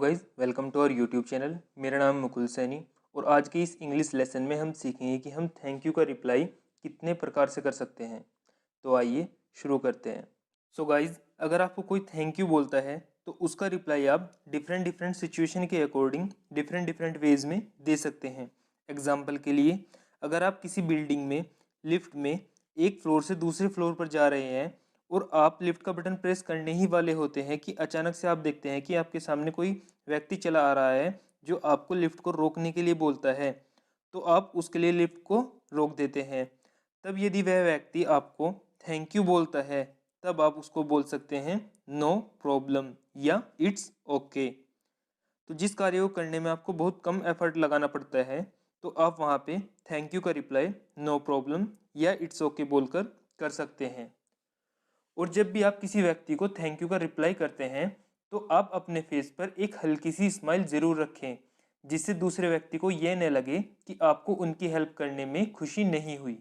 Guys, welcome to our YouTube channel. मेरा नाम मुकुल सैनी और आज के इस इंग्लिश लेसन में हम सीखेंगे कि हम थैंक यू का रिप्लाई कितने प्रकार से कर सकते हैं। तो आइए शुरू करते हैं। सो गाइज, अगर आपको कोई थैंक यू बोलता है तो उसका रिप्लाई आप डिफरेंट सिचुएशन के अकॉर्डिंग डिफरेंट वेज में दे सकते हैं। एग्जाम्पल के लिए, अगर आप किसी बिल्डिंग में लिफ्ट में एक फ्लोर से दूसरे फ्लोर पर जा रहे हैं और आप लिफ्ट का बटन प्रेस करने ही वाले होते हैं कि अचानक से आप देखते हैं कि आपके सामने कोई व्यक्ति चला आ रहा है जो आपको लिफ्ट को रोकने के लिए बोलता है, तो आप उसके लिए लिफ्ट को रोक देते हैं। तब यदि वह व्यक्ति आपको थैंक यू बोलता है तब आप उसको बोल सकते हैं नो प्रॉब्लम या इट्स ओके। तो जिस कार्य को करने में आपको बहुत कम एफर्ट लगाना पड़ता है तो आप वहाँ पे थैंक यू का रिप्लाई नो प्रॉब्लम या इट्स ओके बोलकर कर सकते हैं। और जब भी आप किसी व्यक्ति को थैंक यू का रिप्लाई करते हैं तो आप अपने फेस पर एक हल्की सी स्माइल ज़रूर रखें, जिससे दूसरे व्यक्ति को यह न लगे कि आपको उनकी हेल्प करने में खुशी नहीं हुई।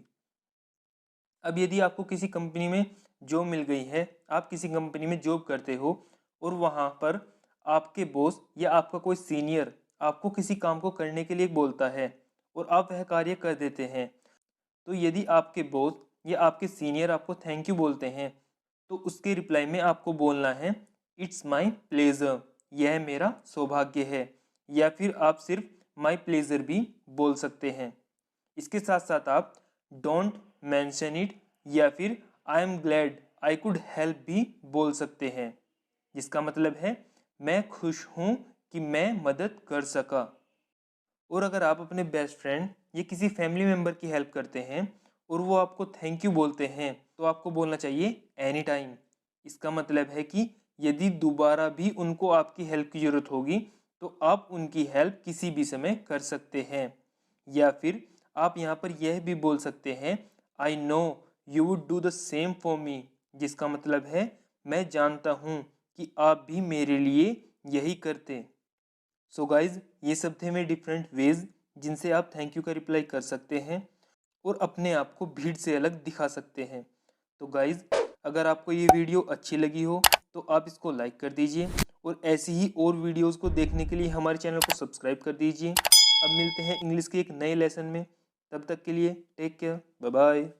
अब यदि आपको किसी कंपनी में जॉब मिल गई है, आप किसी कंपनी में जॉब करते हो और वहाँ पर आपके बॉस या आपका कोई सीनियर आपको किसी काम को करने के लिए बोलता है और आप वह कार्य कर देते हैं, तो यदि आपके बॉस या आपके सीनियर आपको थैंक यू बोलते हैं तो उसके रिप्लाई में आपको बोलना है इट्स माई प्लेजर, यह मेरा सौभाग्य है। या फिर आप सिर्फ माई प्लेजर भी बोल सकते हैं। इसके साथ साथ आप डोंट मेंशन इट या फिर I am glad I could help भी बोल सकते हैं, जिसका मतलब है मैं खुश हूँ कि मैं मदद कर सका। और अगर आप अपने बेस्ट फ्रेंड या किसी फैमिली मेम्बर की हेल्प करते हैं और वो आपको थैंक यू बोलते हैं तो आपको बोलना चाहिए एनी टाइम। इसका मतलब है कि यदि दोबारा भी उनको आपकी हेल्प की ज़रूरत होगी तो आप उनकी हेल्प किसी भी समय कर सकते हैं। या फिर आप यहाँ पर यह भी बोल सकते हैं I know you would do the same for me, जिसका मतलब है मैं जानता हूँ कि आप भी मेरे लिए यही करते। सो गाइज, ये सब थे मेरे डिफरेंट वेज जिनसे आप थैंक यू का रिप्लाई कर सकते हैं और अपने आप को भीड़ से अलग दिखा सकते हैं। तो गाइज, अगर आपको ये वीडियो अच्छी लगी हो तो आप इसको लाइक कर दीजिए और ऐसी ही और वीडियोस को देखने के लिए हमारे चैनल को सब्सक्राइब कर दीजिए। अब मिलते हैं इंग्लिश के एक नए लेसन में, तब तक के लिए टेक केयर, बाय बाय।